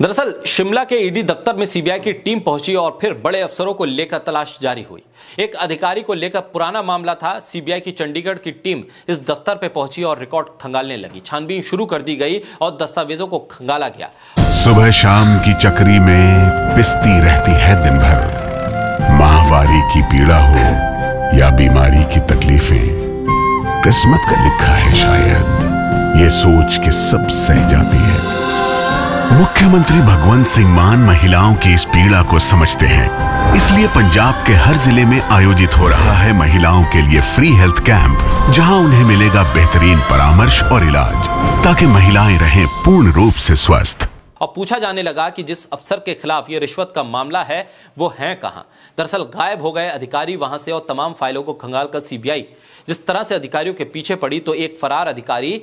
दरअसल शिमला के ईडी दफ्तर में सीबीआई की टीम पहुंची और फिर बड़े अफसरों को लेकर तलाश जारी हुई। एक अधिकारी को लेकर पुराना मामला था। सीबीआई की चंडीगढ़ की टीम इस दफ्तर पे पहुंची और रिकॉर्ड खंगालने लगी। छानबीन शुरू कर दी गई और दस्तावेजों को खंगाला गया। सुबह शाम की चक्री में पिसती रहती है दिन भर। माहवारी की पीड़ा हो या बीमारी की तकलीफें, किस्मत का लिखा है शायद, ये सोच के सब सह जाती है। मुख्यमंत्री भगवंत सिंह मान महिलाओं की इस पीड़ा को समझते हैं, इसलिए पंजाब के हर जिले में आयोजित हो रहा है महिलाओं के लिए फ्री हेल्थ कैंप, जहां उन्हें मिलेगा बेहतरीन परामर्श और इलाज, ताकि महिलाएं रहें पूर्ण रूप से स्वस्थ। और पूछा जाने लगा कि जिस अफसर के खिलाफ ये रिश्वत का मामला है वो हैं कहां। दरअसल गायब हो गए अधिकारी वहां से और तमाम फाइलों को खंगालकर सीबीआई जिस तरह से अधिकारियों के पीछे पड़ी तो एक फरार अधिकारी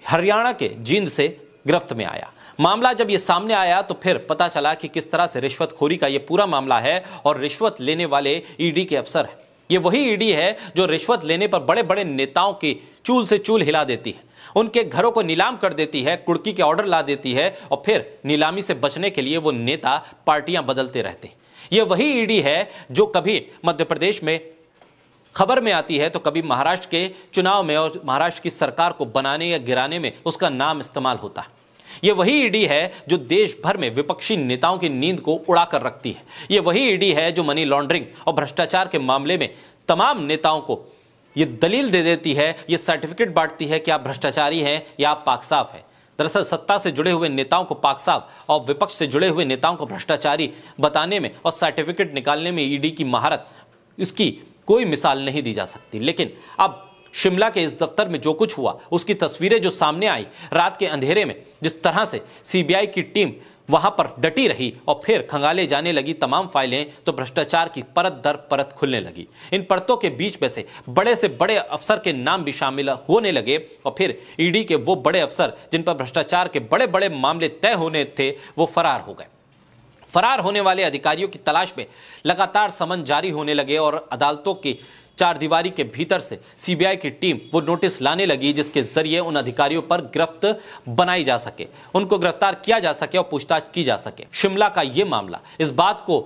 हरियाणा के जींद से गिरफ्त में आया। मामला जब ये सामने आया तो फिर पता चला कि किस तरह से रिश्वतखोरी का ये पूरा मामला है और रिश्वत लेने वाले ईडी के अफसर हैं। ये वही ईडी है जो रिश्वत लेने पर बड़े बड़े नेताओं की चूल से चूल हिला देती है, उनके घरों को नीलाम कर देती है, कुर्की के ऑर्डर ला देती है और फिर नीलामी से बचने के लिए वो नेता पार्टियां बदलते रहते हैं। ये वही ईडी है जो कभी मध्य प्रदेश में खबर में आती है तो कभी महाराष्ट्र के चुनाव में और महाराष्ट्र की सरकार को बनाने या गिराने में उसका नाम इस्तेमाल होता है। ये वही ईडी है जो देश भर में विपक्षी नेताओं की नींद को उड़ा कर रखती है। ये वही ईडी है जो मनी लॉन्ड्रिंग और भ्रष्टाचार के मामले में तमाम नेताओं को ये दलील दे देती है, ये सर्टिफिकेट बांटती है कि आप भ्रष्टाचारी हैं या आप पाक साफ हैं। दरअसल सत्ता से जुड़े हुए नेताओं को पाक साफ और विपक्ष से जुड़े हुए नेताओं को भ्रष्टाचारी बताने में और सर्टिफिकेट निकालने में ईडी की महारत, इसकी कोई मिसाल नहीं दी जा सकती। लेकिन अब शिमला के इस दफ्तर में जो कुछ हुआ उसकी तस्वीरें जो सामने आई, रात के अंधेरे में जिस तरह से सीबीआई की टीम वहां पर डटी रही और फिर खंगाले जाने लगी तमाम फाइलें, तो भ्रष्टाचार की परत दर परत खुलने लगी। इन परतों के बीच में से बड़े अफसर के नाम भी शामिल होने लगे और फिर ईडी के वो बड़े अफसर जिन पर भ्रष्टाचार के बड़े बड़े मामले तय होने थे वो फरार हो गए। फरार होने वाले अधिकारियों की तलाश में लगातार समन जारी होने लगे और अदालतों की चार दीवारी के भीतर से सीबीआई की टीम वो नोटिस लाने लगी जिसके जरिए उन अधिकारियों पर गिरफ्त बनाई जा सके, उनको गिरफ्तार किया जा सके और पूछताछ की जा सके। शिमला का ये मामला इस बात को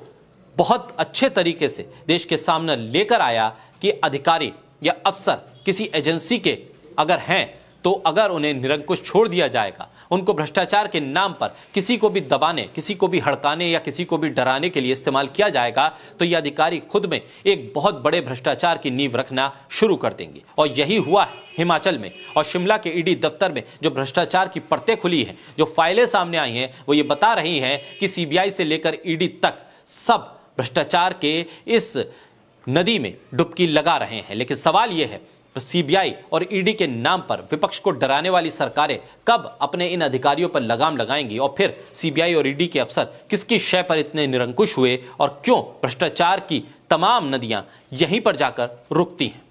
बहुत अच्छे तरीके से देश के सामने लेकर आया कि अधिकारी या अफसर किसी एजेंसी के अगर हैं तो अगर उन्हें निरंकुश छोड़ दिया जाएगा, उनको भ्रष्टाचार के नाम पर किसी को भी दबाने, किसी को भी हड़काने या किसी को भी डराने के लिए इस्तेमाल किया जाएगा, तो ये अधिकारी खुद में एक बहुत बड़े भ्रष्टाचार की नींव रखना शुरू कर देंगे। और यही हुआ है हिमाचल में और शिमला के ईडी दफ्तर में जो भ्रष्टाचार की परतें खुली हैं, जो फाइलें सामने आई हैं, वो ये बता रही हैं कि सीबीआई से लेकर ईडी तक सब भ्रष्टाचार के इस नदी में डुबकी लगा रहे हैं। लेकिन सवाल यह है सीबीआई और ईडी के नाम पर विपक्ष को डराने वाली सरकारें कब अपने इन अधिकारियों पर लगाम लगाएंगी और फिर सीबीआई और ईडी के अफसर किसकी शय पर इतने निरंकुश हुए और क्यों भ्रष्टाचार की तमाम नदियां यहीं पर जाकर रुकती हैं।